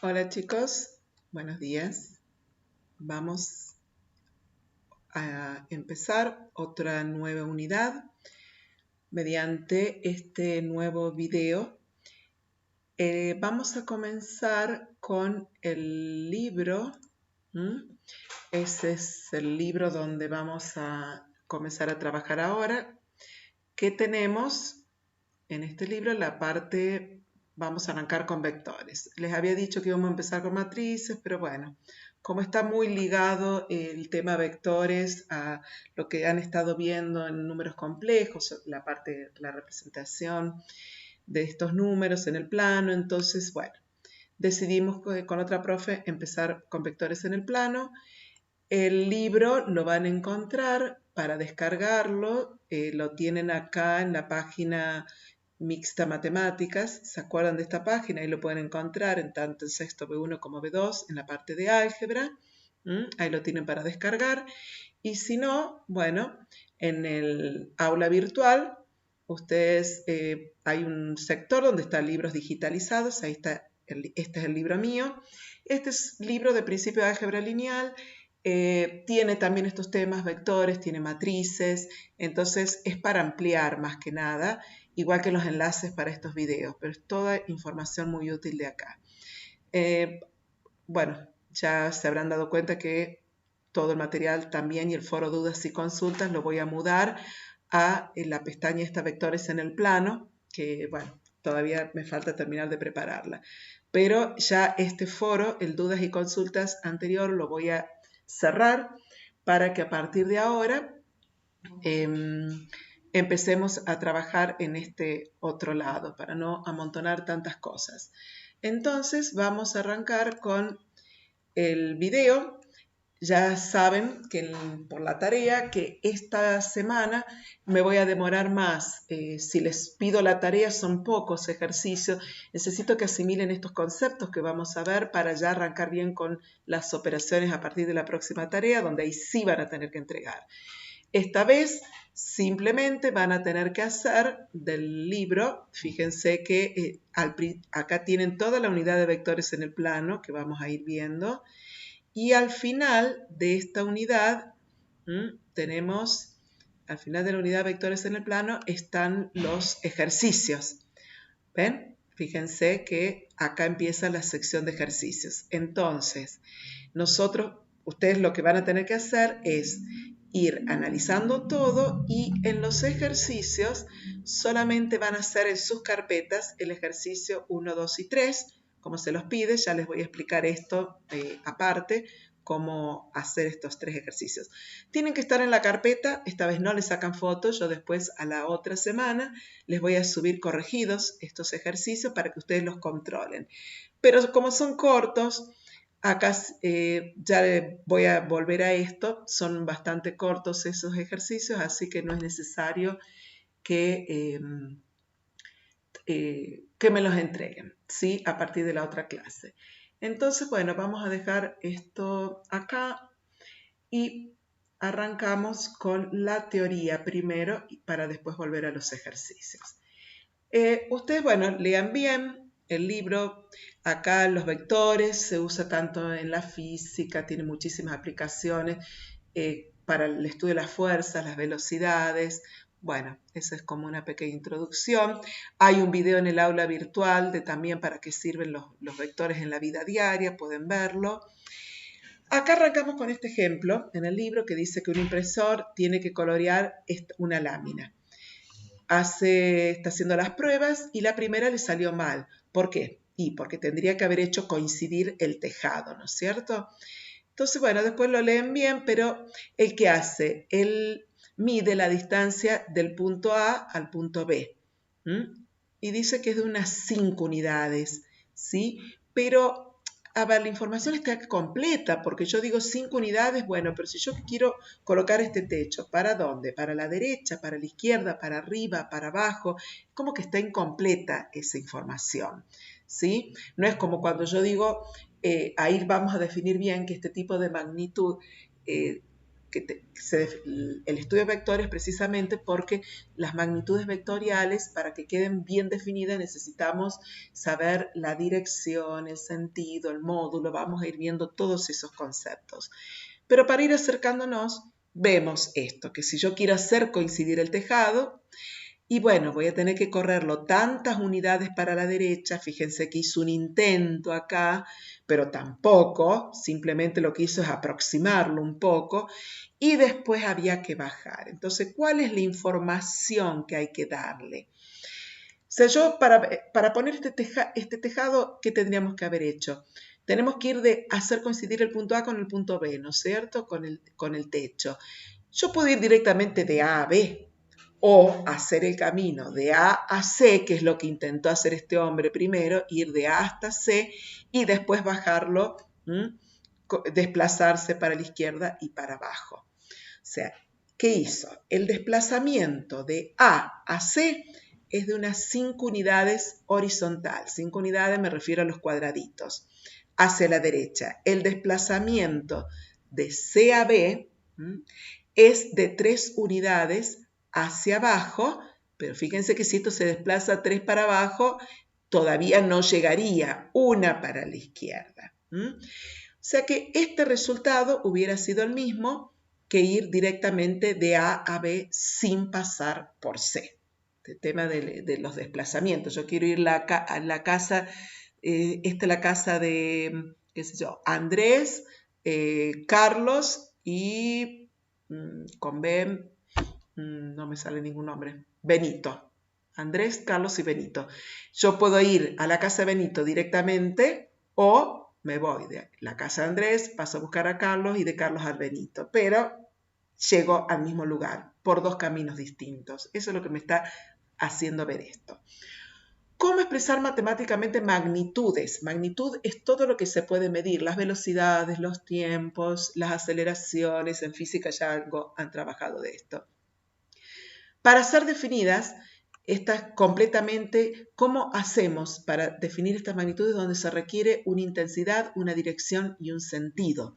Hola chicos, buenos días. Vamos a empezar otra nueva unidad mediante este nuevo video. Vamos a comenzar con el libro. Ese es el libro donde vamos a comenzar a trabajar ahora. ¿Qué tenemos en este libro? La parte, vamos a arrancar con vectores. Les había dicho que íbamos a empezar con matrices, pero bueno, como está muy ligado el tema vectores a lo que han estado viendo en números complejos, la parte, la representación de estos números en el plano, entonces, bueno, decidimos con otra profe empezar con vectores en el plano. El libro lo van a encontrar para descargarlo, lo tienen acá en la página Mixta Matemáticas. ¿Se acuerdan de esta página? Ahí lo pueden encontrar en tanto en sexto B1 como B2 en la parte de álgebra. Ahí lo tienen para descargar. Y si no, bueno, en el aula virtual, ustedes, hay un sector donde están libros digitalizados. Ahí está, este es el libro mío. Este es libro de principio de álgebra lineal. Tiene también estos temas, vectores, tiene matrices. Entonces es para ampliar más que nada, igual que los enlaces para estos videos, pero es toda información muy útil de acá. Bueno, ya se habrán dado cuenta que todo el material también y el foro dudas y consultas lo voy a mudar a la pestaña esta vectores en el plano, que bueno, todavía me falta terminar de prepararla. Pero ya este foro, el dudas y consultas anterior, lo voy a cerrar para que a partir de ahora empecemos a trabajar en este otro lado para no amontonar tantas cosas. Entonces vamos a arrancar con el video. Ya saben que por la tarea que esta semana me voy a demorar más. Si les pido la tarea son pocos ejercicios. Necesito que asimilen estos conceptos que vamos a ver para ya arrancar bien con las operaciones a partir de la próxima tarea, donde ahí sí van a tener que entregar. Esta vez simplemente van a tener que hacer del libro, fíjense que acá tienen toda la unidad de vectores en el plano que vamos a ir viendo, y al final de esta unidad tenemos, al final de la unidad de vectores en el plano están los ejercicios. ¿Ven? Fíjense que acá empieza la sección de ejercicios. Entonces, ustedes lo que van a tener que hacer es ir analizando todo y en los ejercicios solamente van a hacer en sus carpetas el ejercicio 1, 2 y 3, como se los pide. Ya les voy a explicar esto aparte, cómo hacer estos 3 ejercicios. Tienen que estar en la carpeta, esta vez no les sacan fotos, yo después a la otra semana les voy a subir corregidos estos ejercicios para que ustedes los controlen. Pero como son cortos, acá ya voy a volver a esto, son bastante cortos esos ejercicios, así que no es necesario que me los entreguen, ¿sí? A partir de la otra clase. Entonces, bueno, vamos a dejar esto acá y arrancamos con la teoría primero para después volver a los ejercicios. Ustedes, bueno, lean bien el libro. Acá los vectores se usa tanto en la física, tiene muchísimas aplicaciones para el estudio de las fuerzas, las velocidades. Bueno, esa es como una pequeña introducción. Hay un video en el aula virtual de también para qué sirven los vectores en la vida diaria, pueden verlo. Acá arrancamos con este ejemplo en el libro que dice que un impresor tiene que colorear una lámina. Está haciendo las pruebas y la primera le salió mal. ¿Por qué? Y porque tendría que haber hecho coincidir el tejado, ¿no es cierto? Entonces, bueno, después lo leen bien, pero ¿el qué hace? Él mide la distancia del punto A al punto B. Y dice que es de unas 5 unidades, ¿sí? Pero a ver, la información está completa, porque yo digo 5 unidades, bueno, pero si yo quiero colocar este techo, ¿para dónde? ¿Para la derecha, para la izquierda, para arriba, para abajo? Como que está incompleta esa información, ¿sí? No es como cuando yo digo, ahí vamos a definir bien que este tipo de magnitud el estudio de vectores precisamente porque las magnitudes vectoriales, para que queden bien definidas, necesitamos saber la dirección, el sentido, el módulo, vamos a ir viendo todos esos conceptos. Pero para ir acercándonos, vemos esto, que si yo quiero hacer coincidir el tejado, y bueno, voy a tener que correrlo tantas unidades para la derecha. Fíjense que hizo un intento acá, pero tampoco, simplemente lo que hizo es aproximarlo un poco y después había que bajar. Entonces, ¿cuál es la información que hay que darle? O sea, yo para poner este tejado, ¿qué tendríamos que haber hecho? Tenemos que ir de hacer coincidir el punto A con el punto B, ¿no es cierto? Con el techo. Yo puedo ir directamente de A a B, o hacer el camino de A a C, que es lo que intentó hacer este hombre primero, ir de A hasta C y después bajarlo, desplazarse para la izquierda y para abajo. O sea, ¿qué hizo? El desplazamiento de A a C es de unas 5 unidades horizontal. 5 unidades me refiero a los cuadraditos. Hacia la derecha. El desplazamiento de C a B es de 3 unidades hacia abajo, pero fíjense que si esto se desplaza 3 para abajo, todavía no llegaría, una para la izquierda. O sea que este resultado hubiera sido el mismo que ir directamente de A a B sin pasar por C. El tema de los desplazamientos. Yo quiero ir a la casa, esta es la casa de, qué sé yo, Andrés, Carlos y con B, no me sale ningún nombre, Benito. Andrés, Carlos y Benito. Yo puedo ir a la casa de Benito directamente o me voy de la casa de Andrés, paso a buscar a Carlos y de Carlos al Benito. Pero llego al mismo lugar por 2 caminos distintos. Eso es lo que me está haciendo ver esto. ¿Cómo expresar matemáticamente magnitudes? Magnitud es todo lo que se puede medir, las velocidades, los tiempos, las aceleraciones. En física ya algo han trabajado de esto. Para ser definidas, completamente, ¿cómo hacemos para definir estas magnitudes donde se requiere una intensidad, una dirección y un sentido?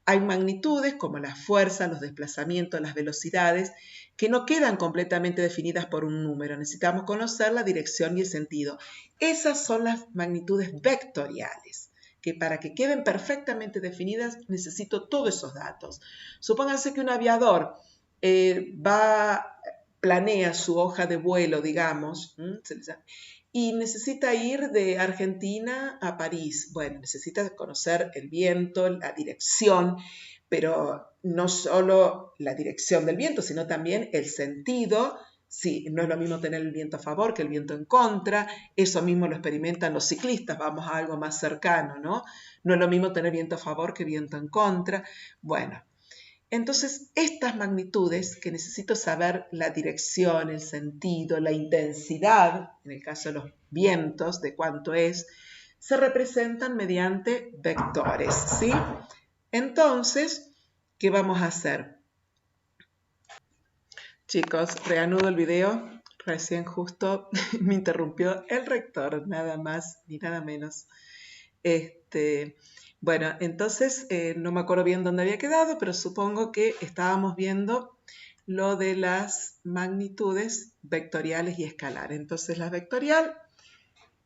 Hay magnitudes como la fuerza, los desplazamientos, las velocidades, que no quedan completamente definidas por un número. Necesitamos conocer la dirección y el sentido. Esas son las magnitudes vectoriales, que para que queden perfectamente definidas necesito todos esos datos. Supónganse que un aviador planea su hoja de vuelo, digamos, y necesita ir de Argentina a París. Bueno, necesita conocer el viento, la dirección, pero no solo la dirección del viento, sino también el sentido. Sí, no es lo mismo tener el viento a favor que el viento en contra. Eso mismo lo experimentan los ciclistas. Vamos a algo más cercano, ¿no? No es lo mismo tener viento a favor que viento en contra. Bueno, entonces, estas magnitudes que necesito saber la dirección, el sentido, la intensidad, en el caso de los vientos, de cuánto es, se representan mediante vectores, ¿sí? Entonces, ¿qué vamos a hacer? Chicos, reanudo el video. Recién justo me interrumpió el rector, nada más ni nada menos. Bueno, entonces no me acuerdo bien dónde había quedado, pero supongo que estábamos viendo lo de las magnitudes vectoriales y escalares. Entonces la vectorial,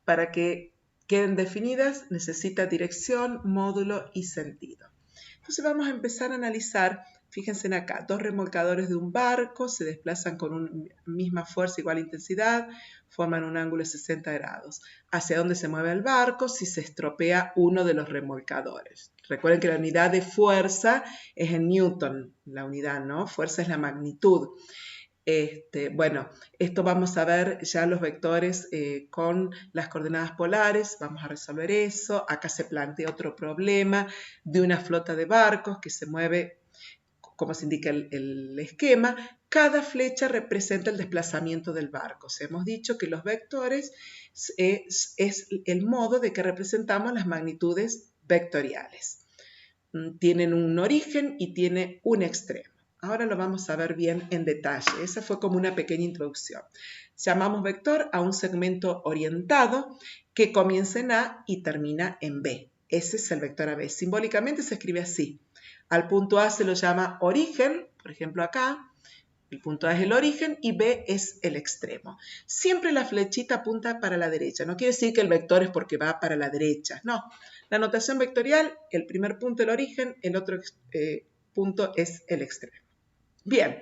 para que queden definidas, necesita dirección, módulo y sentido. Entonces vamos a empezar a analizar, fíjense en acá, 2 remolcadores de un barco se desplazan con una misma fuerza, igual intensidad, forman un ángulo de 60 grados. ¿Hacia dónde se mueve el barco? Si se estropea uno de los remolcadores. Recuerden que la unidad de fuerza es en Newton, la unidad, ¿no? Fuerza es la magnitud. Bueno, esto vamos a ver ya los vectores con las coordenadas polares, vamos a resolver eso. Acá se plantea otro problema de una flota de barcos que se mueve, como se indica el esquema. Cada flecha representa el desplazamiento del barco. Hemos dicho que los vectores es el modo de que representamos las magnitudes vectoriales. Tienen un origen y tiene un extremo. Ahora lo vamos a ver bien en detalle. Esa fue como una pequeña introducción. Llamamos vector a un segmento orientado que comienza en A y termina en B. Ese es el vector AB. Simbólicamente se escribe así. Al punto A se lo llama origen, por ejemplo acá. El punto A es el origen y B es el extremo. Siempre la flechita apunta para la derecha. No quiere decir que el vector es porque va para la derecha. No. La notación vectorial, el primer punto es el origen, el otro punto es el extremo. Bien.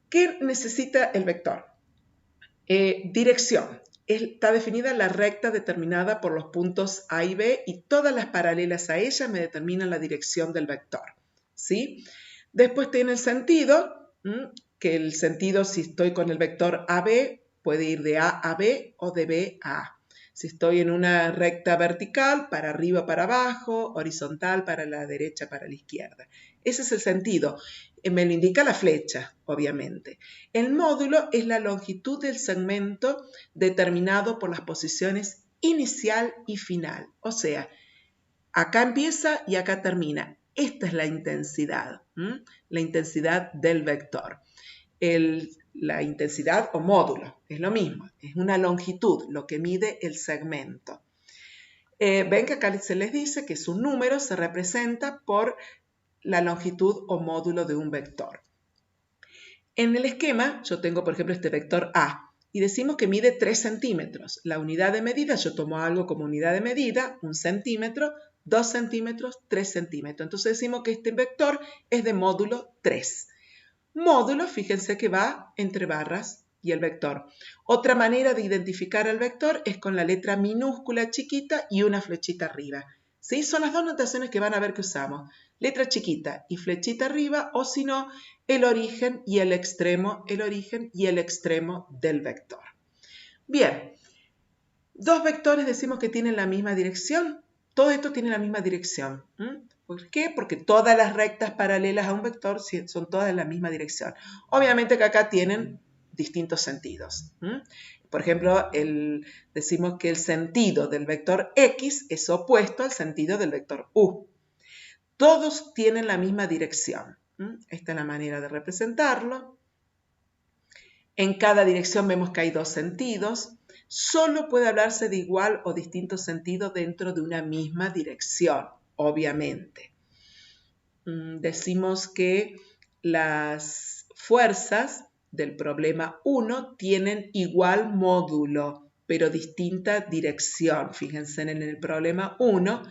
¿Qué necesita el vector? Dirección. Está definida la recta determinada por los puntos A y B y todas las paralelas a ella me determinan la dirección del vector. ¿Sí? Después tiene el sentido, que el sentido, si estoy con el vector AB, puede ir de A a B o de B a A. Si estoy en una recta vertical, para arriba, para abajo, horizontal, para la derecha, para la izquierda. Ese es el sentido. Me lo indica la flecha, obviamente. El módulo es la longitud del segmento determinado por las posiciones inicial y final. O sea, acá empieza y acá termina. Esta es la intensidad del vector. La intensidad o módulo es lo mismo, es una longitud, lo que mide el segmento. Ven que acá se les dice que su número se representa por la longitud o módulo de un vector. En el esquema yo tengo, por ejemplo, este vector A y decimos que mide 3 centímetros. La unidad de medida, yo tomo algo como unidad de medida, 1 centímetro, 2 centímetros, 3 centímetros. Entonces decimos que este vector es de módulo 3. Módulo, fíjense que va entre barras y el vector. Otra manera de identificar al vector es con la letra minúscula chiquita y una flechita arriba. ¿Sí? Son las dos notaciones que van a ver que usamos. Letra chiquita y flechita arriba, o si no, el origen y el extremo del vector. Bien, dos vectores decimos que tienen la misma dirección. Todo esto tiene la misma dirección. ¿Por qué? Porque todas las rectas paralelas a un vector son todas en la misma dirección. Obviamente que acá tienen distintos sentidos. Por ejemplo, decimos que el sentido del vector X es opuesto al sentido del vector U. Todos tienen la misma dirección. Esta es la manera de representarlo. En cada dirección vemos que hay dos sentidos. Solo puede hablarse de igual o distinto sentido dentro de una misma dirección, obviamente. Decimos que las fuerzas del problema 1 tienen igual módulo, pero distinta dirección. Fíjense en el problema 1.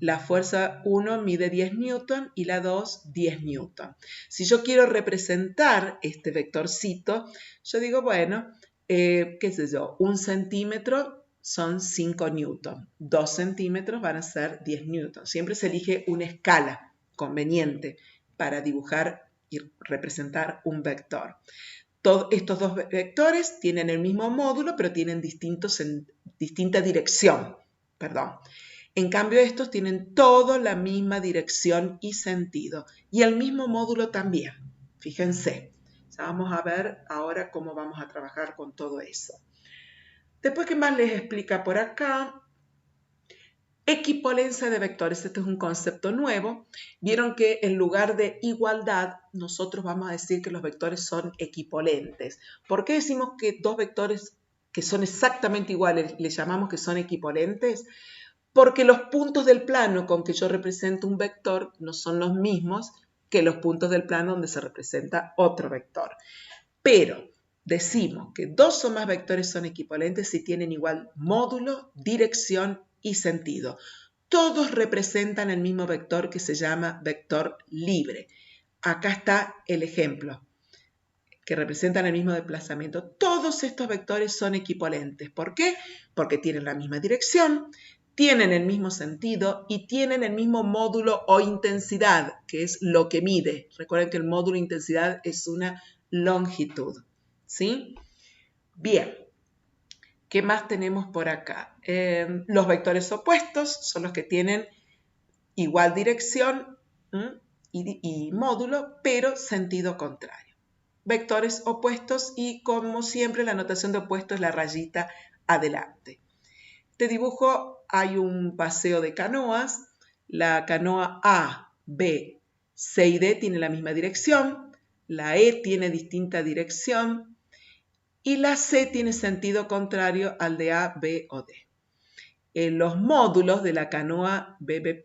La fuerza 1 mide 10 newton y la 2 10 newton. Si yo quiero representar este vectorcito, yo digo, bueno, qué sé yo, 1 centímetro son 5 newton, 2 centímetros van a ser 10 newton. Siempre se elige una escala conveniente para dibujar y representar un vector. Estos dos vectores tienen el mismo módulo, pero tienen distinta dirección. En cambio, estos tienen toda la misma dirección y sentido, y el mismo módulo también. Fíjense, ya vamos a ver ahora cómo vamos a trabajar con todo eso. Después, ¿qué más les explica por acá? Equipolancia de vectores, este es un concepto nuevo. Vieron que en lugar de igualdad, nosotros vamos a decir que los vectores son equipolentes. ¿Por qué decimos que dos vectores que son exactamente iguales le llamamos que son equipolentes? Porque los puntos del plano con que yo represento un vector no son los mismos que los puntos del plano donde se representa otro vector. Pero decimos que dos o más vectores son equipolentes si tienen igual módulo, dirección y sentido. Todos representan el mismo vector que se llama vector libre. Acá está el ejemplo, que representan el mismo desplazamiento. Todos estos vectores son equipolentes. ¿Por qué? Porque tienen la misma dirección, tienen el mismo sentido y tienen el mismo módulo o intensidad, que es lo que mide. Recuerden que el módulo e intensidad es una longitud. ¿Sí? Bien. ¿Qué más tenemos por acá? Los vectores opuestos son los que tienen igual dirección y módulo, pero sentido contrario. Vectores opuestos y, como siempre, la notación de opuesto es la rayita adelante. Este dibujo hay un paseo de canoas. La canoa A, B, C y D tienen la misma dirección. La E tiene distinta dirección. Y la C tiene sentido contrario al de A, B o D. Los módulos de la canoa BB',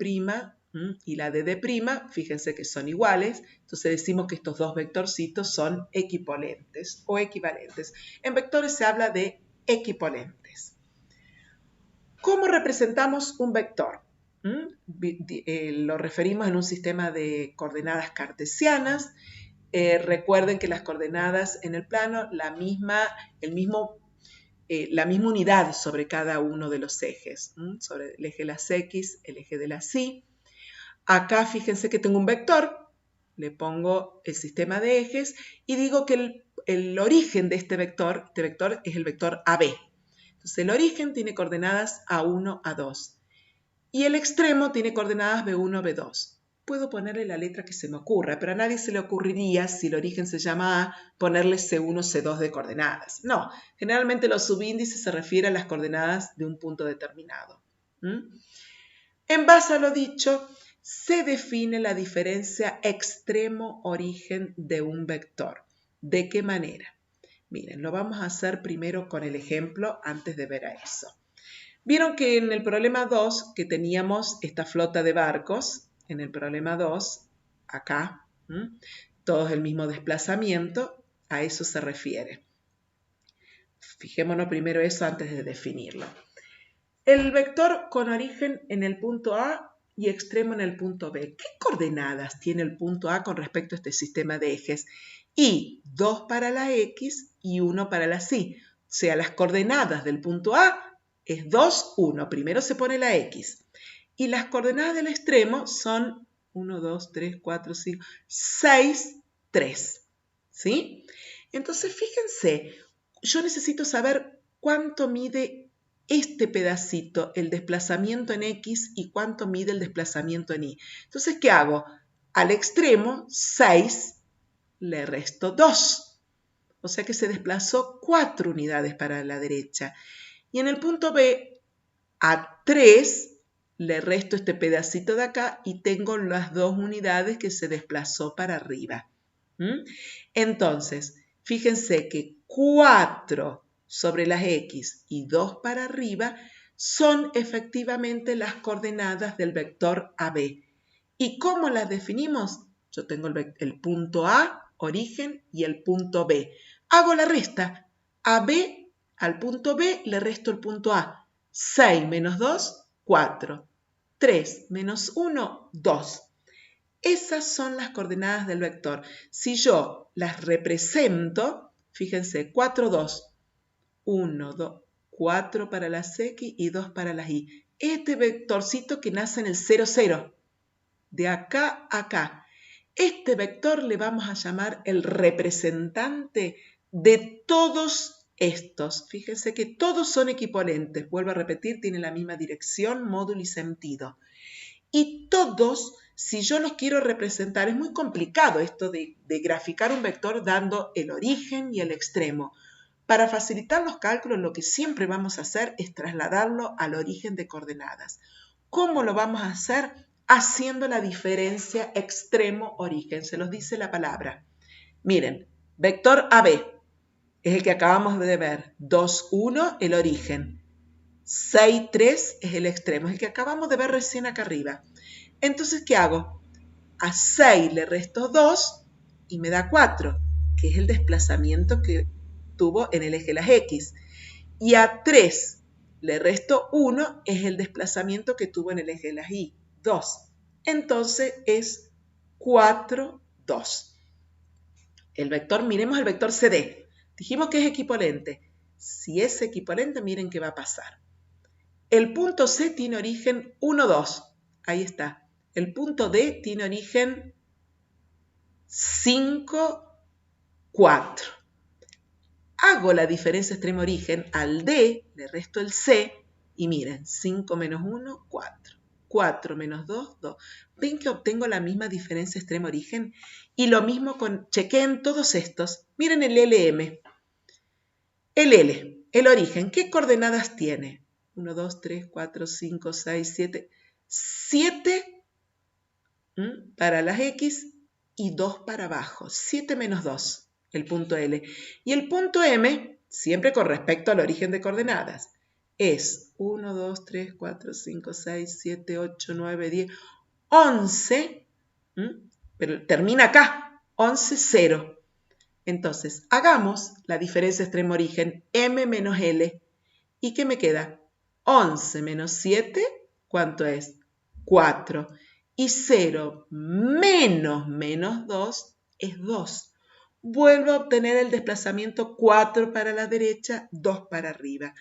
y la de D', fíjense que son iguales, entonces decimos que estos dos vectorcitos son equipolentes o equivalentes. En vectores se habla de equipolentes. ¿Cómo representamos un vector? Lo referimos en un sistema de coordenadas cartesianas. Recuerden que las coordenadas en el plano, la misma unidad sobre cada uno de los ejes, sobre el eje de las X, el eje de las Y. Acá fíjense que tengo un vector, le pongo el sistema de ejes y digo que el origen de este vector es el vector AB. Entonces el origen tiene coordenadas A1, A2 y el extremo tiene coordenadas B1, B2. Puedo ponerle la letra que se me ocurra, pero a nadie se le ocurriría, si el origen se llama A, ponerle C1, C2 de coordenadas. No, generalmente los subíndices se refieren a las coordenadas de un punto determinado. En base a lo dicho, se define la diferencia extremo-origen de un vector. ¿De qué manera? Miren, lo vamos a hacer primero con el ejemplo antes de ver a eso. Vieron que en el problema 2, que teníamos esta flota de barcos, en el problema 2, acá, todos el mismo desplazamiento, a eso se refiere. Fijémonos primero eso antes de definirlo. El vector con origen en el punto A y extremo en el punto B. ¿Qué coordenadas tiene el punto A con respecto a este sistema de ejes? Y 2 para la X y 1 para la Y. O sea, las coordenadas del punto A es 2, 1. Primero se pone la X. Y las coordenadas del extremo son 1, 2, 3, 4, 5, 6, 3. ¿Sí? Entonces, fíjense, yo necesito saber cuánto mide este pedacito, el desplazamiento en X, y cuánto mide el desplazamiento en Y. Entonces, ¿qué hago? Al extremo, 6, le resto 2. O sea que se desplazó 4 unidades para la derecha. Y en el punto B, a 3, le resto este pedacito de acá y tengo las 2 unidades que se desplazó para arriba. Entonces, fíjense que 4 sobre las X y 2 para arriba son efectivamente las coordenadas del vector AB. ¿Y cómo las definimos? Yo tengo el punto A, origen, y el punto B. Hago la resta. AB al punto B le resto el punto A. 6 menos 2, 4. 3 menos 1, 2. Esas son las coordenadas del vector. Si yo las represento, fíjense, 4, 2. 1, 2, 4 para las X y 2 para las Y. Este vectorcito que nace en el 0, 0. De acá a acá. Este vector le vamos a llamar el representante de todos estos. Fíjense que todos son equipolentes. Vuelvo a repetir, tienen la misma dirección, módulo y sentido. Y todos, si yo los quiero representar, es muy complicado esto de graficar un vector dando el origen y el extremo. Para facilitar los cálculos, lo que siempre vamos a hacer es trasladarlo al origen de coordenadas. ¿Cómo lo vamos a hacer? Haciendo la diferencia extremo-origen. Se los dice la palabra. Miren, vector AB es el que acabamos de ver. 2, 1, el origen. 6, 3 es el extremo, es el que acabamos de ver recién acá arriba. Entonces, ¿qué hago? A 6 le resto 2 y me da 4, que es el desplazamiento que tuvo en el eje de las X. Y a 3 le resto 1, es el desplazamiento que tuvo en el eje de las Y, 2. Entonces es 4, 2. El vector, miremos el vector CD. Dijimos que es equipolente. Si es equipolente, miren qué va a pasar. El punto C tiene origen 1, 2. Ahí está. El punto D tiene origen 5, 4. Hago la diferencia extremo-origen, al D le resto el C y miren, 5 menos 1, 4. 4 menos 2, 2. ¿Ven que obtengo la misma diferencia extremo-origen? Y lo mismo chequeen todos estos. Miren el LM. El L, el origen, ¿qué coordenadas tiene? 1, 2, 3, 4, 5, 6, 7. 7 para las X y 2 para abajo. 7 menos 2. El punto L. Y el punto M, siempre con respecto al origen de coordenadas, es 1, 2, 3, 4, 5, 6, 7, 8, 9, 10, 11, pero termina acá, 11, 0. Entonces, hagamos la diferencia extremo-origen m menos l. ¿Y qué me queda? 11 menos 7, ¿cuánto es? 4. Y 0 menos menos 2 es 2. Vuelvo a obtener el desplazamiento 4 para la derecha, 2 para arriba.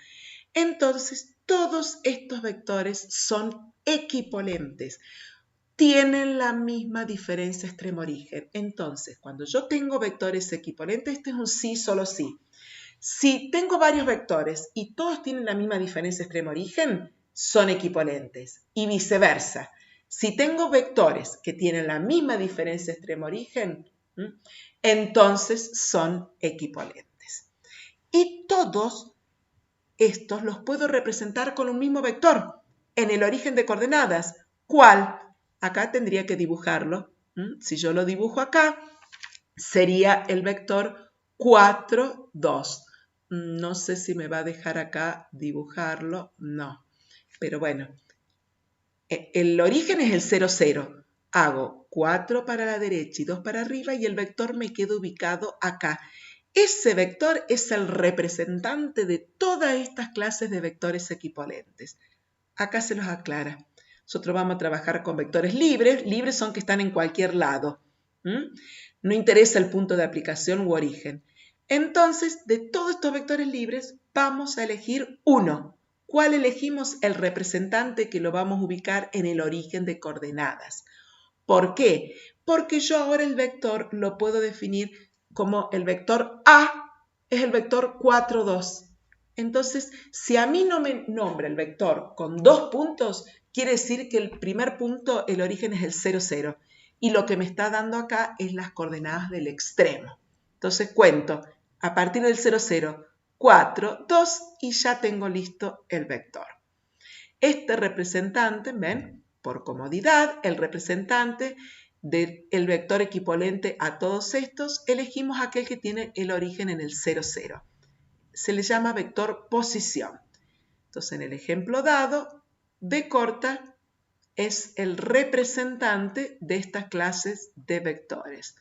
Entonces, todos estos vectores son equipolentes. Tienen la misma diferencia extremo-origen. Entonces, cuando yo tengo vectores equipolentes, este es un sí, solo sí. Si tengo varios vectores y todos tienen la misma diferencia extremo-origen, son equipolentes. Y viceversa. Si tengo vectores que tienen la misma diferencia extremo-origen, entonces son equipolentes. Y todos estos los puedo representar con un mismo vector en el origen de coordenadas. ¿Cuál? Acá tendría que dibujarlo. Si yo lo dibujo acá, sería el vector 4, 2. No sé si me va a dejar acá dibujarlo. No. Pero bueno, el origen es el 0, 0. Hago 4 para la derecha y 2 para arriba y el vector me queda ubicado acá. Ese vector es el representante de todas estas clases de vectores equipolentes. Acá se los aclara. Nosotros vamos a trabajar con vectores libres. Libres son que están en cualquier lado. No interesa el punto de aplicación u origen. Entonces, de todos estos vectores libres, vamos a elegir uno. ¿Cuál elegimos? El representante que lo vamos a ubicar en el origen de coordenadas. ¿Por qué? Porque yo ahora el vector lo puedo definir como el vector A es el vector 4, 2. Entonces, si a mí no me nombra el vector con 2 puntos, quiere decir que el primer punto, el origen es el 0, 0. Y lo que me está dando acá es las coordenadas del extremo. Entonces cuento, a partir del 0, 0, 4, 2 y ya tengo listo el vector. Este representante, ¿ven? Por comodidad, el representante del vector equipolente a todos estos, elegimos aquel que tiene el origen en el 0, 0. Se le llama vector posición. Entonces, en el ejemplo dado, B corta es el representante de estas clases de vectores.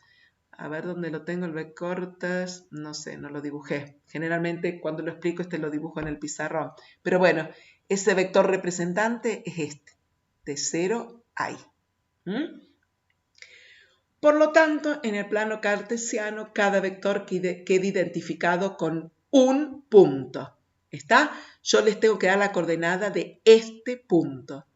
A ver dónde lo tengo, el B cortas, no sé, no lo dibujé. Generalmente cuando lo explico lo dibujo en el pizarrón. Pero bueno, ese vector representante es este, de 0 a i. Por lo tanto, en el plano cartesiano, cada vector queda identificado con un punto. ¿Está? Yo les tengo que dar la coordenada de este punto.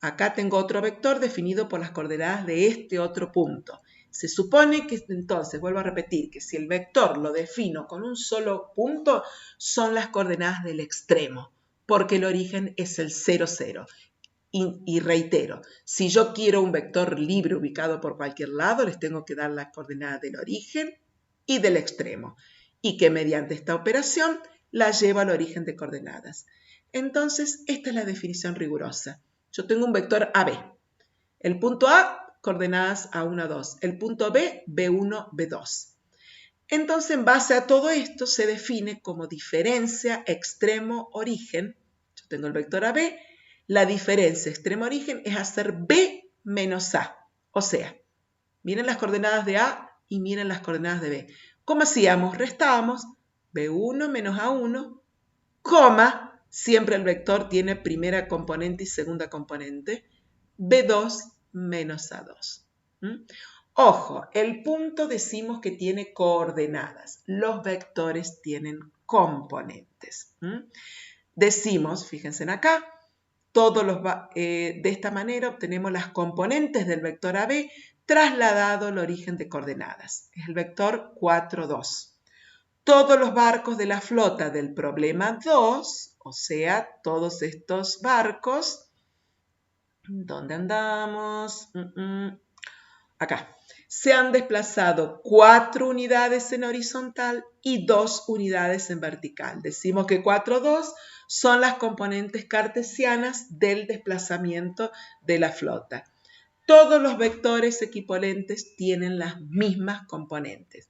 Acá tengo otro vector definido por las coordenadas de este otro punto. Se supone que entonces, vuelvo a repetir, que si el vector lo defino con un solo punto, son las coordenadas del extremo, porque el origen es el 0, 0. Y reitero, si yo quiero un vector libre ubicado por cualquier lado, les tengo que dar la coordenada del origen y del extremo, y que mediante esta operación la llevo al origen de coordenadas. Entonces, esta es la definición rigurosa. Yo tengo un vector AB. El punto A, coordenadas A1, a 2. El punto B, B1, B2. Entonces, en base a todo esto, se define como diferencia extremo-origen. Yo tengo el vector AB. La diferencia extremo-origen es hacer B menos A. O sea, miren las coordenadas de A y miren las coordenadas de B. ¿Cómo hacíamos? Restábamos B1 menos A1, coma, siempre el vector tiene primera componente y segunda componente, B2 menos A2. Ojo, el punto decimos que tiene coordenadas. Los vectores tienen componentes. Decimos, fíjense en acá, de esta manera obtenemos las componentes del vector AB trasladado al origen de coordenadas. Es el vector 4, 2. Todos los barcos de la flota del problema 2, o sea, todos estos barcos, ¿dónde andamos? Acá. Se han desplazado 4 unidades en horizontal y 2 unidades en vertical. Decimos que 4, 2 son las componentes cartesianas del desplazamiento de la flota. Todos los vectores equipolentes tienen las mismas componentes.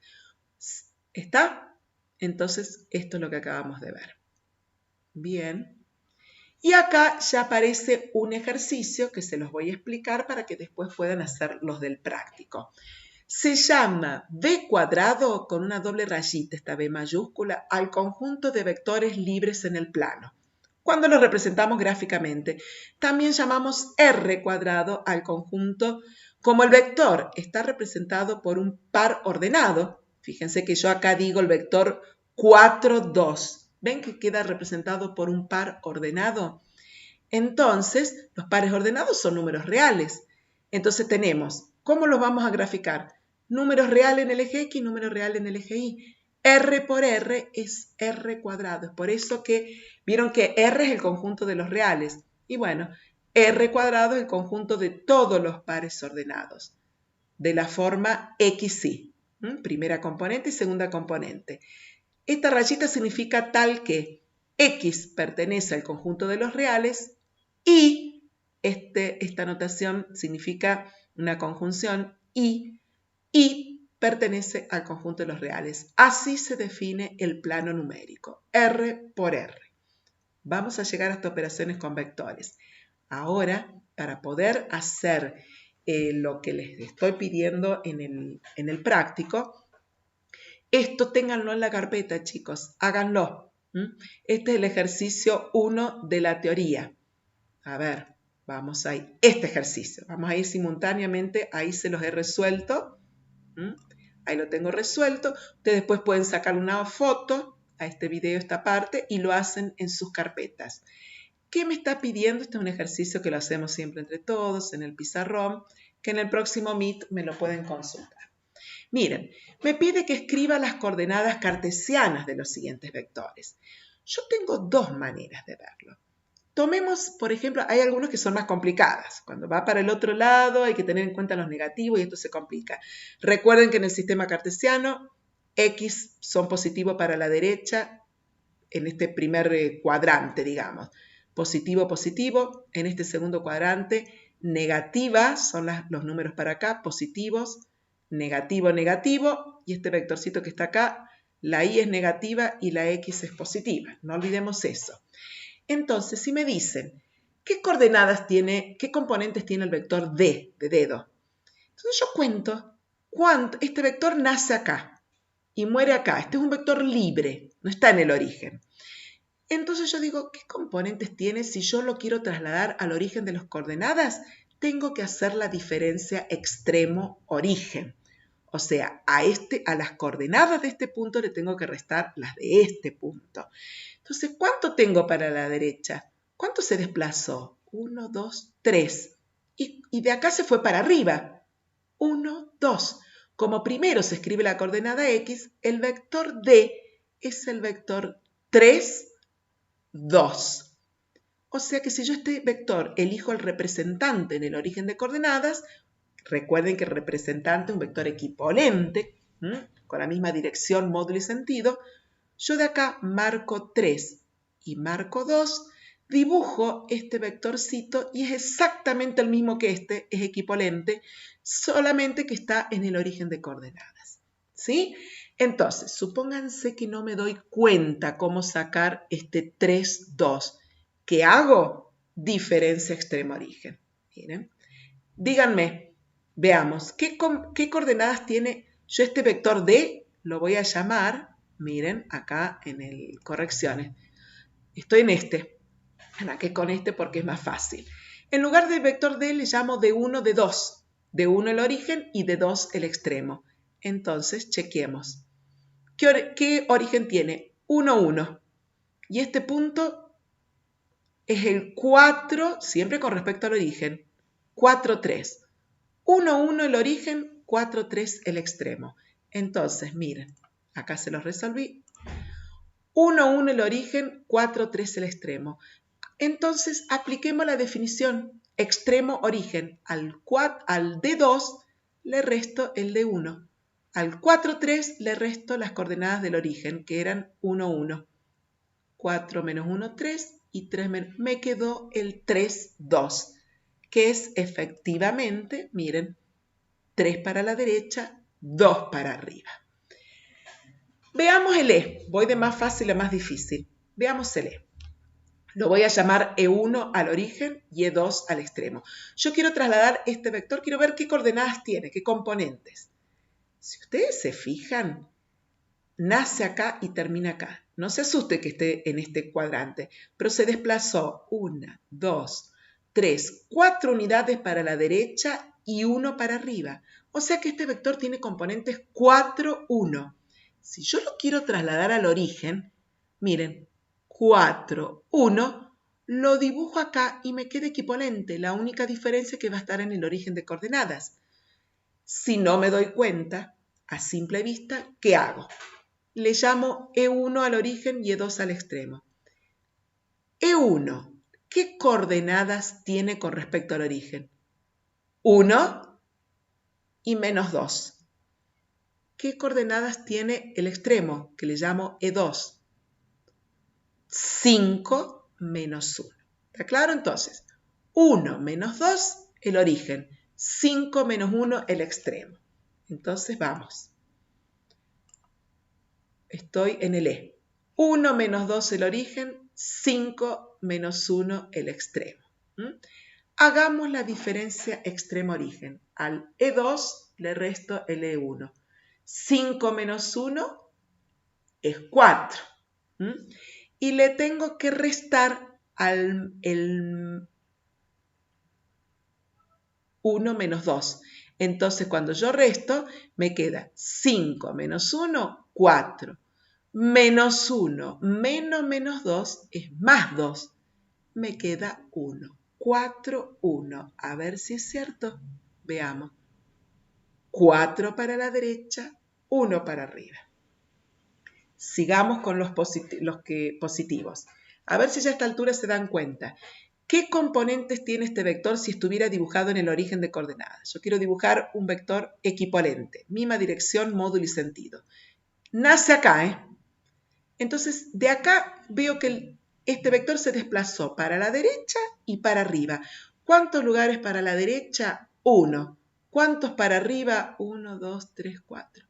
¿Está? Entonces, esto es lo que acabamos de ver. Bien. Y acá ya aparece un ejercicio que se los voy a explicar para que después puedan hacer los del práctico. Se llama B cuadrado con una doble rayita, esta B mayúscula, al conjunto de vectores libres en el plano, cuando los representamos gráficamente. También llamamos R cuadrado al conjunto, como el vector está representado por un par ordenado. Fíjense que yo acá digo el vector 4, 2. ¿Ven que queda representado por un par ordenado? Entonces, los pares ordenados son números reales. Entonces tenemos, ¿cómo los vamos a graficar? Números reales en el eje X, números reales en el eje Y. R por R es R cuadrado. Es por eso que vieron que R es el conjunto de los reales. Y bueno, R cuadrado es el conjunto de todos los pares ordenados. De la forma XY. Primera componente y segunda componente. Esta rayita significa tal que X pertenece al conjunto de los reales y esta notación significa una conjunción y pertenece al conjunto de los reales. Así se define el plano numérico, R por R. Vamos a llegar a estas operaciones con vectores. Ahora, para poder hacer lo que les estoy pidiendo en el práctico, esto ténganlo en la carpeta, chicos, háganlo. Este es el ejercicio 1 de la teoría. A ver, vamos a ir. Este ejercicio, vamos a ir simultáneamente, ahí se los he resuelto. Ahí lo tengo resuelto. Ustedes después pueden sacar una foto a este video, esta parte, y lo hacen en sus carpetas. ¿Qué me está pidiendo? Este es un ejercicio que lo hacemos siempre entre todos en el pizarrón, que en el próximo Meet me lo pueden consultar. Miren, me pide que escriba las coordenadas cartesianas de los siguientes vectores. Yo tengo dos maneras de verlo. Tomemos, por ejemplo, hay algunos que son más complicadas. Cuando va para el otro lado hay que tener en cuenta los negativos y esto se complica. Recuerden que en el sistema cartesiano, X son positivos para la derecha en este primer cuadrante, digamos. Positivo, positivo. En este segundo cuadrante, negativa son los números para acá, positivos. Negativo, negativo, y este vectorcito que está acá, la Y es negativa y la X es positiva. No olvidemos eso. Entonces, si me dicen, ¿qué coordenadas tiene, qué componentes tiene el vector D, de dedo? Entonces yo cuento cuánto, este vector nace acá y muere acá. Este es un vector libre, no está en el origen. Entonces yo digo, ¿qué componentes tiene si yo lo quiero trasladar al origen de las coordenadas? Tengo que hacer la diferencia extremo-origen. O sea, a las coordenadas de este punto le tengo que restar las de este punto. Entonces, ¿cuánto tengo para la derecha? ¿Cuánto se desplazó? 1, 2, 3. Y de acá se fue para arriba. 1, 2. Como primero se escribe la coordenada X, el vector D es el vector 3, 2. O sea que si yo este vector elijo el representante en el origen de coordenadas, recuerden que el representante es un vector equivalente, con la misma dirección, módulo y sentido. Yo de acá marco 3 y marco 2, dibujo este vectorcito y es exactamente el mismo que este, es equivalente, solamente que está en el origen de coordenadas. ¿Sí? Entonces, supónganse que no me doy cuenta cómo sacar este 3, 2. ¿Qué hago? Diferencia extremo-origen. Miren. Díganme, veamos, ¿qué coordenadas tiene? Yo este vector D lo voy a llamar, miren, acá en el correcciones. Estoy en este. Aquí con este porque es más fácil. En lugar del vector D le llamo D1, D2. D1 el origen y D2 el extremo. Entonces, chequeemos. ¿Qué origen tiene? 1, 1. Y este punto es el 4, siempre con respecto al origen. 4, 3. 1, 1 el origen, 4, 3 el extremo. Entonces, miren, acá se los resolví. 1, 1 el origen, 4, 3 el extremo. Entonces, apliquemos la definición extremo-origen. Al D2 le resto el D1. Al 4, 3 le resto las coordenadas del origen, que eran 1, 1. 4 menos 1, 3 y 3 menos... Me quedó el 3, 2, que es efectivamente, miren, 3 para la derecha, 2 para arriba. Veamos el E. Voy de más fácil a más difícil. Veamos el E. Lo voy a llamar E1 al origen y E2 al extremo. Yo quiero trasladar este vector, quiero ver qué coordenadas tiene, qué componentes. Si ustedes se fijan, nace acá y termina acá. No se asuste que esté en este cuadrante, pero se desplazó 1, 2, 3, 4 unidades para la derecha y 1 para arriba. O sea que este vector tiene componentes 4, 1. Si yo lo quiero trasladar al origen, miren, 4, 1, lo dibujo acá y me queda equivalente. La única diferencia es que va a estar en el origen de coordenadas. Si no me doy cuenta, a simple vista, ¿qué hago? Le llamo E1 al origen y E2 al extremo. E1, ¿qué coordenadas tiene con respecto al origen? 1 y menos 2. ¿Qué coordenadas tiene el extremo, que le llamo E2? 5 menos 1. ¿Está claro entonces? 1 menos 2, el origen. 5 menos 1, el extremo. Entonces vamos. Estoy en el E. 1 menos 2 el origen, 5 menos 1 el extremo. Hagamos la diferencia extremo-origen. Al E2 le resto el E1. 5 menos 1 es 4. Y le tengo que restar el 1 menos 2. Entonces cuando yo resto me queda 5 menos 1, 4. Menos 1 menos 2 es más 2. Me queda 1. 4, 1. A ver si es cierto. Veamos. 4 para la derecha, 1 para arriba. Sigamos con los positivos. A ver si ya a esta altura se dan cuenta. ¿Qué componentes tiene este vector si estuviera dibujado en el origen de coordenadas? Yo quiero dibujar un vector equivalente. Misma dirección, módulo y sentido. Nace acá, Entonces, de acá veo que este vector se desplazó para la derecha y para arriba. ¿Cuántos lugares para la derecha? 1. ¿Cuántos para arriba? 1, 2, 3, 4.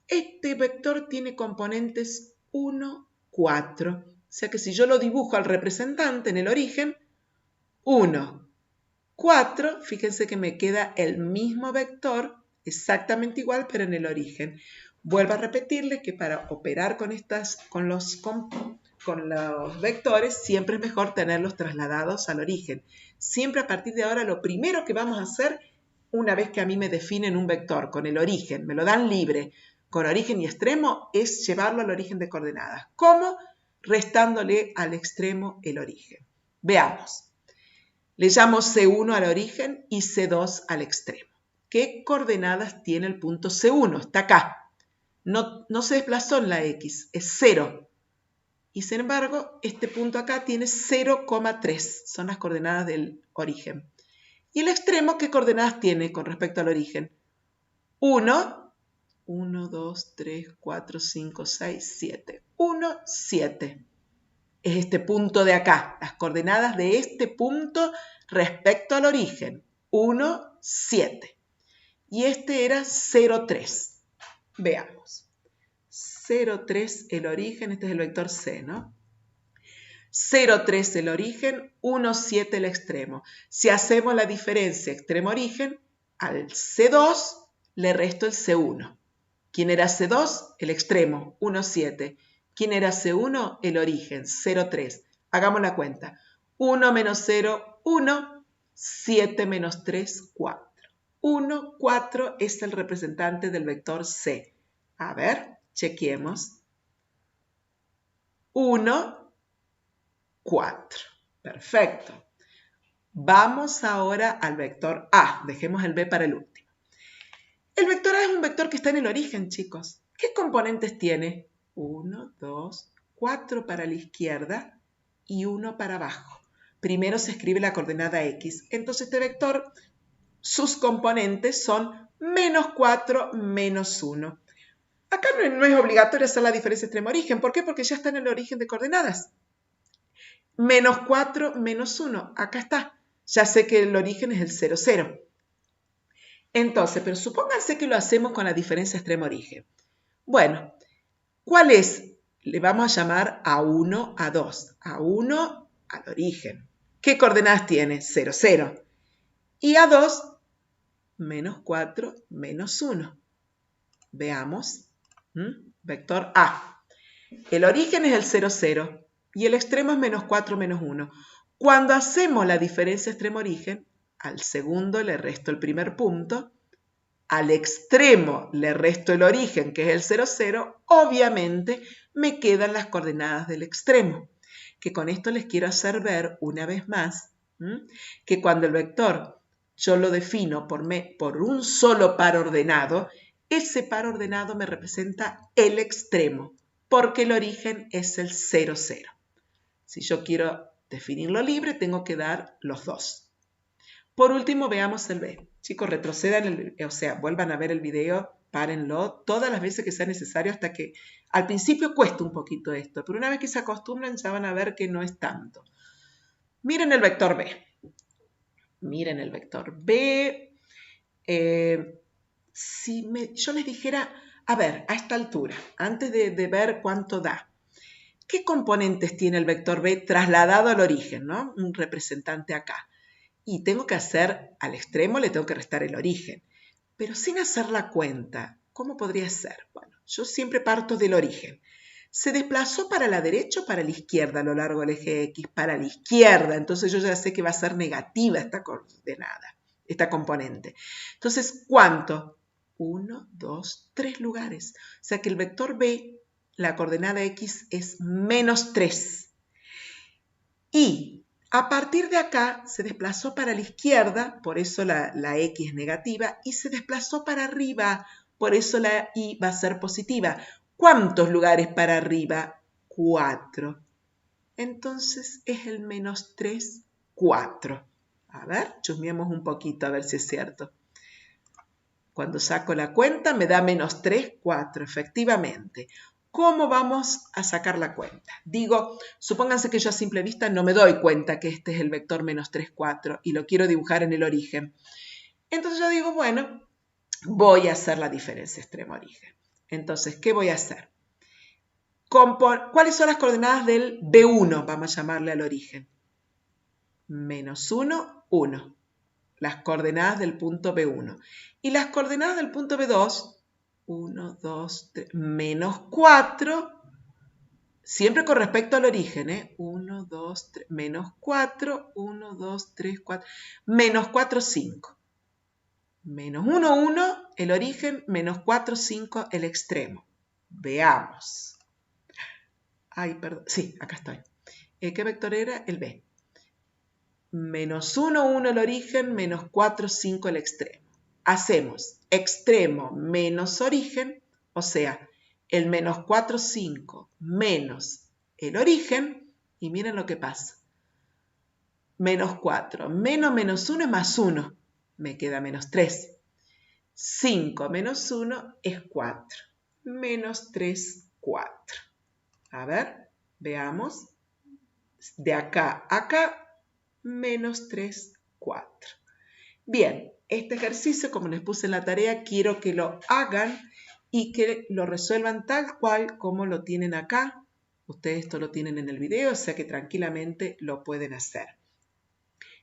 Este vector tiene componentes 1, 4. O sea que si yo lo dibujo al representante en el origen, 1, 4, fíjense que me queda el mismo vector, exactamente igual, pero en el origen. Vuelvo a repetirles que para operar con los vectores siempre es mejor tenerlos trasladados al origen. Siempre a partir de ahora lo primero que vamos a hacer, una vez que a mí me definen un vector con el origen, me lo dan libre, con origen y extremo, es llevarlo al origen de coordenadas. ¿Cómo? Restándole al extremo el origen. Veamos. Le llamo C1 al origen y C2 al extremo. ¿Qué coordenadas tiene el punto C1? Está acá. No se desplazó en la X, es 0. Y sin embargo, este punto acá tiene 0,3. Son las coordenadas del origen. ¿Y el extremo qué coordenadas tiene con respecto al origen? 1, 2, 3, 4, 5, 6, 7. 1, 7. Es este punto de acá, las coordenadas de este punto respecto al origen. 1, 7. Y este era 0, 3. Veamos. 0, 3 el origen, este es el vector C, ¿no? 0, 3 el origen, 1, 7 el extremo. Si hacemos la diferencia extremo-origen, al C2 le resto el C1. ¿Quién era C2? El extremo, 1, 7. ¿Quién era C1? El origen, 0, 3. Hagamos la cuenta. 1 menos 0, 1. 7 menos 3, 4. 1, 4 es el representante del vector C. A ver, chequeemos. 1, 4. Perfecto. Vamos ahora al vector A. Dejemos el B para el último. El vector A es un vector que está en el origen, chicos. ¿Qué componentes tiene? 1, 2, 4 para la izquierda y 1 para abajo. Primero se escribe la coordenada X. Entonces este vector, sus componentes son menos 4, menos 1. Acá no es obligatorio hacer la diferencia extremo-origen. ¿Por qué? Porque ya está en el origen de coordenadas. Menos 4, menos 1. Acá está. Ya sé que el origen es el 0, 0. Entonces, pero supónganse que lo hacemos con la diferencia extremo-origen. Bueno, ¿cuál es? Le vamos a llamar A1, A2. A1 al origen. ¿Qué coordenadas tiene? 0, 0. Y A2, menos 4, menos 1. Veamos. Vector A. El origen es el 0, 0 y el extremo es menos 4, menos 1. Cuando hacemos la diferencia extremo-origen, al segundo le resto el primer punto, al extremo le resto el origen, que es el 0, 0, obviamente me quedan las coordenadas del extremo, que con esto les quiero hacer ver una vez más que cuando el vector yo lo defino por un solo par ordenado, ese par ordenado me representa el extremo, porque el origen es el 0, 0. Si yo quiero definirlo libre, tengo que dar los dos. Por último, veamos el B. Chicos, retrocedan, vuelvan a ver el video, párenlo todas las veces que sea necesario hasta que al principio cuesta un poquito esto, pero una vez que se acostumbran ya van a ver que no es tanto. Miren el vector B. Miren el vector B. Yo les dijera, a ver, a esta altura, antes de ver cuánto da, ¿qué componentes tiene el vector B trasladado al origen, ¿no? Un representante acá. Y tengo que hacer, al extremo le tengo que restar el origen. Pero sin hacer la cuenta, ¿cómo podría ser? Bueno, yo siempre parto del origen. ¿Se desplazó para la derecha o para la izquierda a lo largo del eje X? Para la izquierda. Entonces yo ya sé que va a ser negativa esta coordenada, esta componente. Entonces, ¿cuánto? 1, 2, 3 lugares. O sea que el vector B, la coordenada X es menos 3. Y a partir de acá se desplazó para la izquierda, por eso la X es negativa, y se desplazó para arriba, por eso la Y va a ser positiva. ¿Cuántos lugares para arriba? 4. Entonces es el menos 3, 4. A ver, chusmeemos un poquito a ver si es cierto. Cuando saco la cuenta me da menos 3, 4, efectivamente. ¿Cómo vamos a sacar la cuenta? Digo, supónganse que yo a simple vista no me doy cuenta que este es el vector menos 3, 4 y lo quiero dibujar en el origen. Entonces yo digo, bueno, voy a hacer la diferencia extremo-origen. Entonces, ¿qué voy a hacer? ¿Cuáles son las coordenadas del B1? Vamos a llamarle al origen. Menos 1, 1. Las coordenadas del punto B1. Y las coordenadas del punto B2, 1, 2, 3, menos 4, siempre con respecto al origen, 1, 2, 3, menos 4, 1, 2, 3, 4, menos 4, 5. Menos 1, 1, el origen, menos 4, 5, el extremo. Veamos. Ay, perdón. Sí, acá estoy. ¿Qué vector era? El B. Menos 1, 1 el origen, menos 4, 5 el extremo. Hacemos extremo menos origen, o sea, el menos 4, 5 menos el origen, y miren lo que pasa. Menos 4 menos menos 1 es más 1, me queda menos 3. 5 menos 1 es 4. Menos 3, 4. A ver, veamos. De acá a acá, menos 3, 4. Bien, este ejercicio, como les puse en la tarea, quiero que lo hagan y que lo resuelvan tal cual como lo tienen acá. Ustedes esto lo tienen en el video, o sea que tranquilamente lo pueden hacer.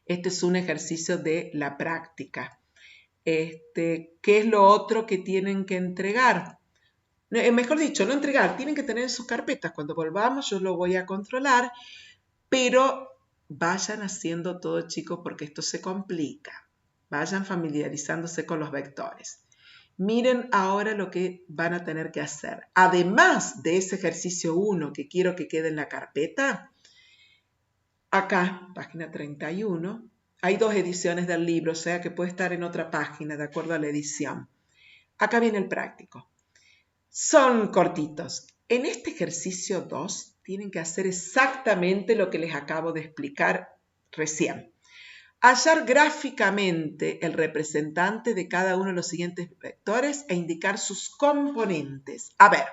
Este es un ejercicio de la práctica. ¿Qué es lo otro que tienen que entregar? Mejor dicho, no entregar, tienen que tener en sus carpetas. Cuando volvamos yo lo voy a controlar, pero vayan haciendo todo, chicos, porque esto se complica. Vayan familiarizándose con los vectores. Miren ahora lo que van a tener que hacer. Además de ese ejercicio 1 que quiero que quede en la carpeta, acá, página 31, hay 2 ediciones del libro, o sea que puede estar en otra página de acuerdo a la edición. Acá viene el práctico. Son cortitos. En este ejercicio 2 tienen que hacer exactamente lo que les acabo de explicar recién. Hallar gráficamente el representante de cada uno de los siguientes vectores e indicar sus componentes. A ver,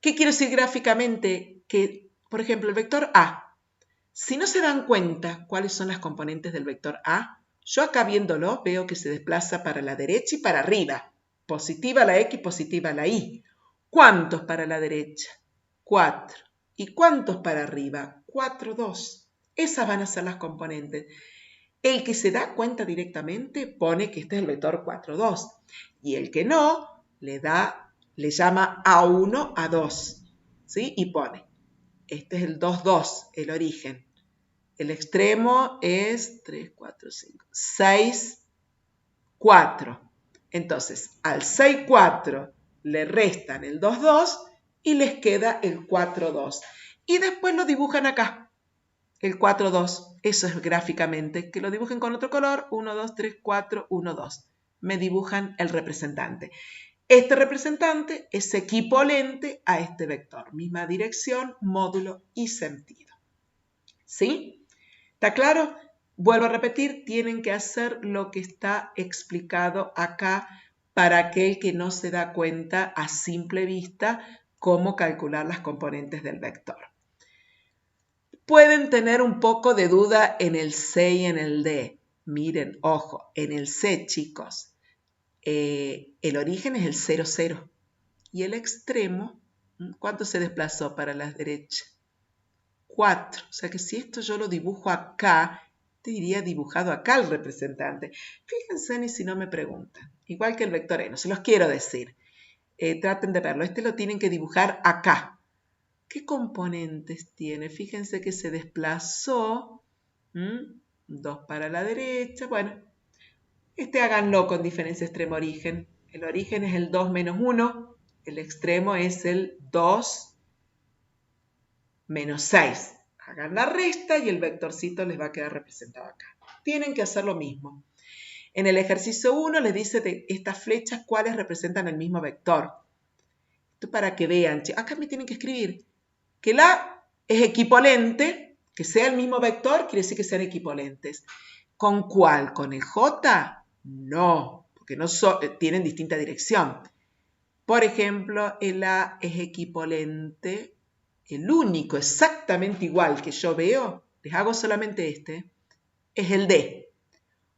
¿qué quiero decir gráficamente? Que, por ejemplo, el vector A, si no se dan cuenta cuáles son las componentes del vector A, yo acá viéndolo veo que se desplaza para la derecha y para arriba. Positiva la X, positiva la Y. ¿Cuántos para la derecha? 4. ¿Y cuántos para arriba? 4, 2. Esas van a ser las componentes. El que se da cuenta directamente pone que este es el vector 4, 2. Y el que no, le llama A1, A2. ¿Sí? Y pone, este es el 2, 2, el origen. El extremo es 3, 4, 5, 6, 4. Entonces, al 6, 4 le restan el 2, 2 y les queda el 4, 2. Y después lo dibujan acá, el 4, 2. Eso es gráficamente. Que lo dibujen con otro color. 1, 2, 3, 4, 1, 2. Me dibujan el representante. Este representante es equivalente a este vector. Misma dirección, módulo y sentido. ¿Sí? ¿Está claro? Vuelvo a repetir, tienen que hacer lo que está explicado acá para aquel que no se da cuenta a simple vista cómo calcular las componentes del vector. Pueden tener un poco de duda en el C y en el D. Miren, ojo, en el C, chicos, el origen es el 0, 0. Y el extremo, ¿cuánto se desplazó para la derecha? 4. O sea que si esto yo lo dibujo acá, te diría dibujado acá el representante. Fíjense ni si no me preguntan. Igual que el vector N, se los quiero decir. Traten de verlo. Este lo tienen que dibujar acá. ¿Qué componentes tiene? Fíjense que se desplazó. 2 para la derecha. Bueno, háganlo con diferencia extremo-origen. El origen es el 2 menos 1. El extremo es el 2 menos 6. Hagan la resta y el vectorcito les va a quedar representado acá. Tienen que hacer lo mismo. En el ejercicio 1 les dice de estas flechas cuáles representan el mismo vector. Esto para que vean. Acá me tienen que escribir que la es equivalente, que sea el mismo vector, quiere decir que sean equivalentes. ¿Con cuál? ¿Con el J? No, porque no tienen distinta dirección. Por ejemplo, el A es equivalente, el único exactamente igual que yo veo, les hago solamente este, es el D.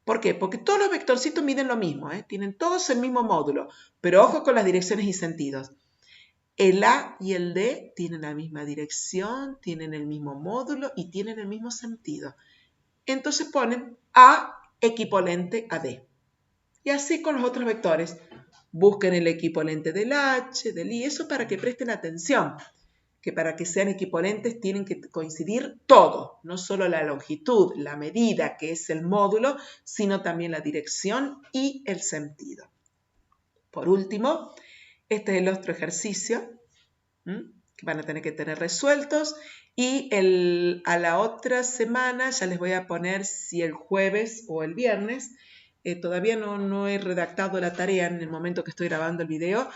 ¿Por qué? Porque todos los vectorcitos miden lo mismo, tienen todos el mismo módulo, pero ojo con las direcciones y sentidos. El A y el D tienen la misma dirección, tienen el mismo módulo y tienen el mismo sentido. Entonces ponen A equivalente a D. Y así con los otros vectores. Busquen el equivalente del H, del I, eso para que presten atención, que para que sean equivalentes tienen que coincidir todo, no solo la longitud, la medida, que es el módulo, sino también la dirección y el sentido. Por último, este es el otro ejercicio que van a tener que tener resueltos y a la otra semana ya les voy a poner si el jueves o el viernes. Todavía no he redactado la tarea en el momento que estoy grabando el video,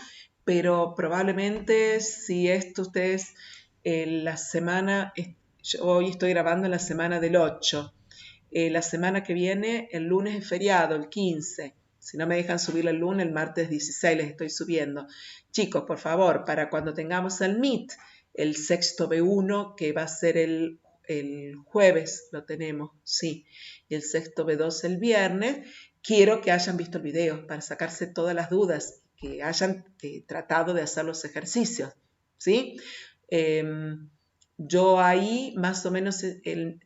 pero probablemente si esto ustedes la semana, hoy estoy grabando en la semana del 8, la semana que viene, el lunes es feriado, el 15. Si no me dejan subirlo el lunes, el martes 16 les estoy subiendo. Chicos, por favor, para cuando tengamos el Meet, el sexto B1, que va a ser el jueves, lo tenemos, sí, y el sexto B2 el viernes, quiero que hayan visto el video para sacarse todas las dudas, que hayan tratado de hacer los ejercicios, ¿sí? Yo ahí más o menos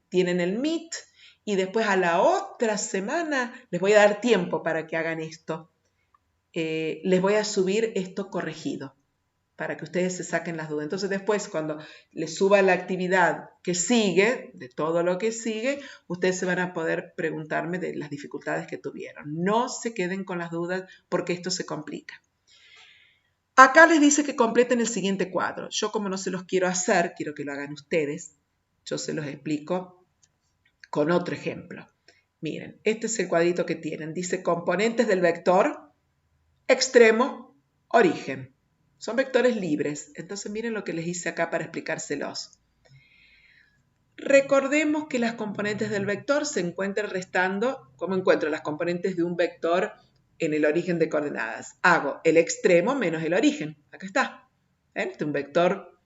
tienen el Meet, y después a la otra semana les voy a dar tiempo para que hagan esto. Les voy a subir esto corregido para que ustedes se saquen las dudas. Entonces después cuando les suba la actividad que sigue, de todo lo que sigue, ustedes se van a poder preguntarme de las dificultades que tuvieron. No se queden con las dudas porque esto se complica. Acá les dice que completen el siguiente cuadro. Yo como no se los quiero hacer, quiero que lo hagan ustedes. Yo se los explico con otro ejemplo. Miren, este es el cuadrito que tienen. Dice componentes del vector, extremo, origen. Son vectores libres. Entonces miren lo que les hice acá para explicárselos. Recordemos que las componentes del vector se encuentran restando. ¿Cómo encuentro las componentes de un vector en el origen de coordenadas? Hago el extremo menos el origen. Acá está. Este es un vector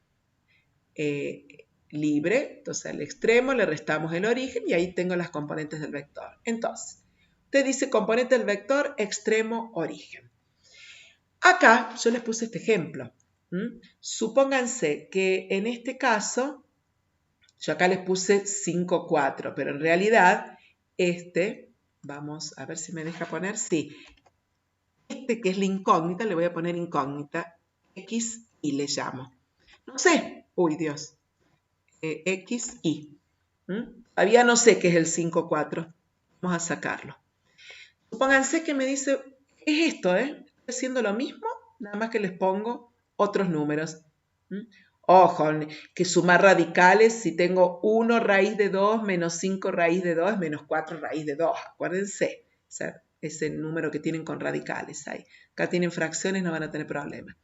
libre, entonces al extremo le restamos el origen y ahí tengo las componentes del vector. Entonces, usted dice componente del vector, extremo, origen. Acá yo les puse este ejemplo. Supónganse que en este caso Yo acá les puse 5, 4, pero en realidad vamos a ver si me deja poner, sí, que es la incógnita, le voy a poner incógnita, X y le llamo. No sé, uy Dios, X, Y. Todavía no sé qué es el 5, 4. Vamos a sacarlo. Supónganse que me dice, es esto, Estoy haciendo lo mismo, nada más que les pongo otros números. Ojo, que sumar radicales, si tengo 1 raíz de 2 menos 5 raíz de 2 menos 4 raíz de 2. Acuérdense, o sea, ese número que tienen con radicales ahí. Acá tienen fracciones, no van a tener problema.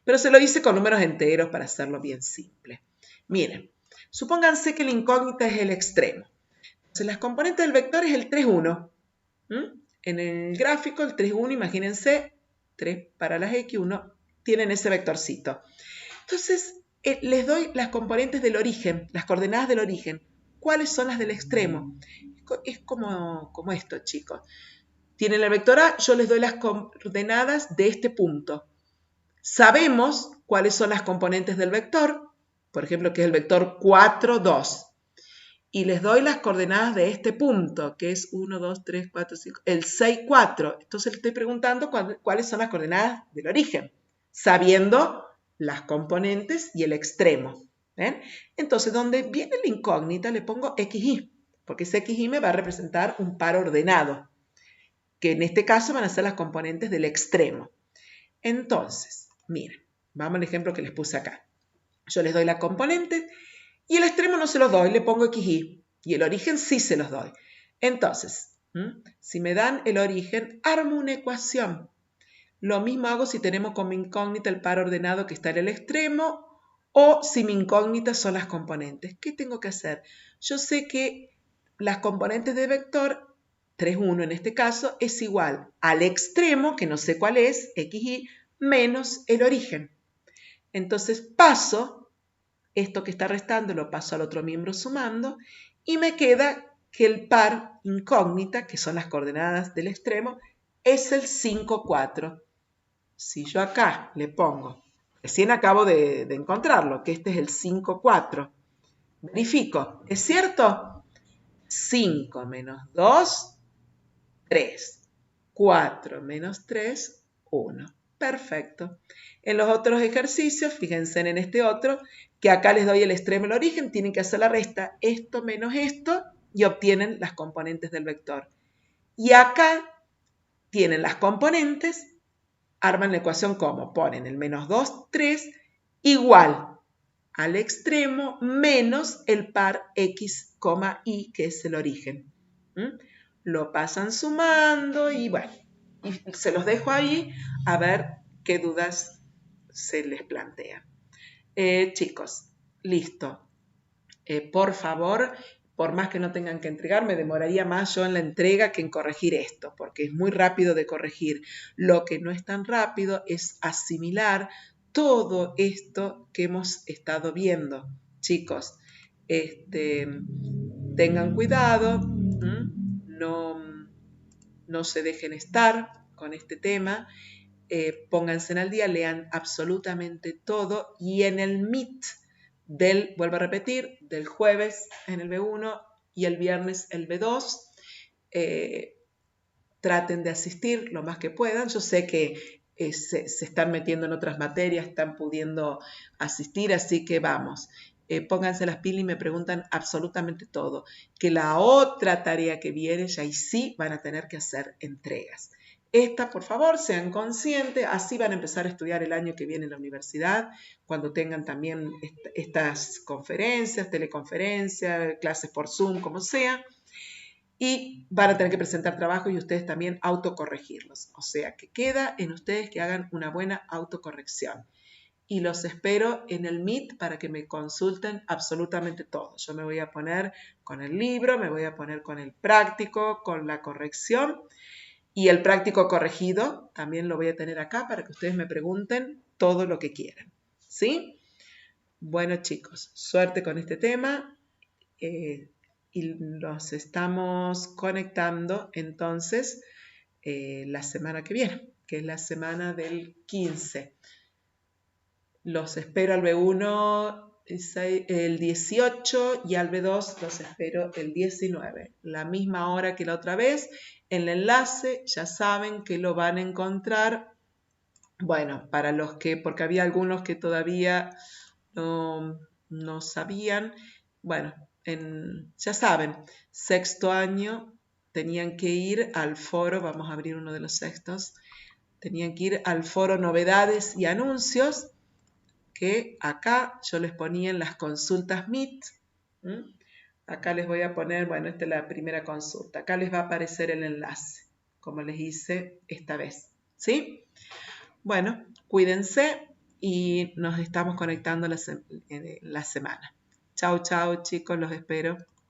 Pero se lo hice con números enteros para hacerlo bien simple. Miren, supónganse que la incógnita es el extremo. Entonces, las componentes del vector es el 3, 1. En el gráfico, el 3, 1, imagínense, 3 para las X, 1, tienen ese vectorcito. Entonces, les doy las componentes del origen, las coordenadas del origen. ¿Cuáles son las del extremo? Es como esto, chicos. Tienen el vector A, yo les doy las coordenadas de este punto. Sabemos cuáles son las componentes del vector, por ejemplo, que es el vector 4, 2. Y les doy las coordenadas de este punto, que es 1, 2, 3, 4, 5, el 6, 4. Entonces le estoy preguntando cuáles son las coordenadas del origen, sabiendo las componentes y el extremo. ¿Ven? Entonces, donde viene la incógnita, le pongo XY, porque ese XY me va a representar un par ordenado, que en este caso van a ser las componentes del extremo. Entonces, miren, vamos al ejemplo que les puse acá. Yo les doy la componente y el extremo no se los doy, le pongo XY. Y el origen sí se los doy. Entonces, si me dan el origen, armo una ecuación. Lo mismo hago si tenemos como incógnita el par ordenado que está en el extremo o si mi incógnita son las componentes. ¿Qué tengo que hacer? Yo sé que las componentes de vector, 3, 1 en este caso, es igual al extremo, que no sé cuál es, XY, menos el origen. Entonces paso, esto que está restando lo paso al otro miembro sumando y me queda que el par incógnita, que son las coordenadas del extremo, es el 5, 4. Si yo acá le pongo, recién acabo de encontrarlo, que este es el 5, 4, verifico, ¿es cierto? 5 menos 2, 3. 4 menos 3, 1. Perfecto. En los otros ejercicios, fíjense en este otro, que acá les doy el extremo y el origen, tienen que hacer la resta, esto menos esto, y obtienen las componentes del vector. Y acá tienen las componentes, arman la ecuación como ponen el menos 2, 3, igual al extremo menos el par X, Y, que es el origen. Lo pasan sumando y bueno, y se los dejo ahí a ver qué dudas se les plantean. Chicos, listo. Por favor, por más que no tengan que entregar, me demoraría más yo en la entrega que en corregir esto, porque es muy rápido de corregir. Lo que no es tan rápido es asimilar todo esto que hemos estado viendo. Chicos, tengan cuidado, no se dejen estar con este tema, pónganse al día, lean absolutamente todo y en el Meet vuelvo a repetir, del jueves en el B1 y el viernes el B2, traten de asistir lo más que puedan. Yo sé que se están metiendo en otras materias, están pudiendo asistir, así que vamos. Pónganse las pilas y me preguntan absolutamente todo. Que la otra tarea que viene, ya ahí sí van a tener que hacer entregas. Esta, por favor, sean conscientes, así van a empezar a estudiar el año que viene en la universidad, cuando tengan también estas conferencias, teleconferencias, clases por Zoom, como sea, y van a tener que presentar trabajos y ustedes también autocorregirlos. O sea, que queda en ustedes que hagan una buena autocorrección. Y los espero en el Meet para que me consulten absolutamente todo. Yo me voy a poner con el libro, me voy a poner con el práctico, con la corrección y el práctico corregido. También lo voy a tener acá para que ustedes me pregunten todo lo que quieran. ¿Sí? Bueno, chicos, suerte con este tema. Y los estamos conectando entonces la semana que viene, que es la semana del 15. Los espero al B1 el 18 y al B2 los espero el 19. La misma hora que la otra vez. El enlace ya saben que lo van a encontrar. Bueno, para los que, porque había algunos que todavía no sabían. Bueno, ya saben, sexto año tenían que ir al foro, vamos a abrir uno de los sextos, tenían que ir al foro novedades y anuncios, que acá yo les ponía en las consultas Meet. Acá les voy a poner, bueno, esta es la primera consulta. Acá les va a aparecer el enlace, como les hice esta vez. ¿Sí? Bueno, cuídense y nos estamos conectando la semana. Chau, chau, chicos, los espero.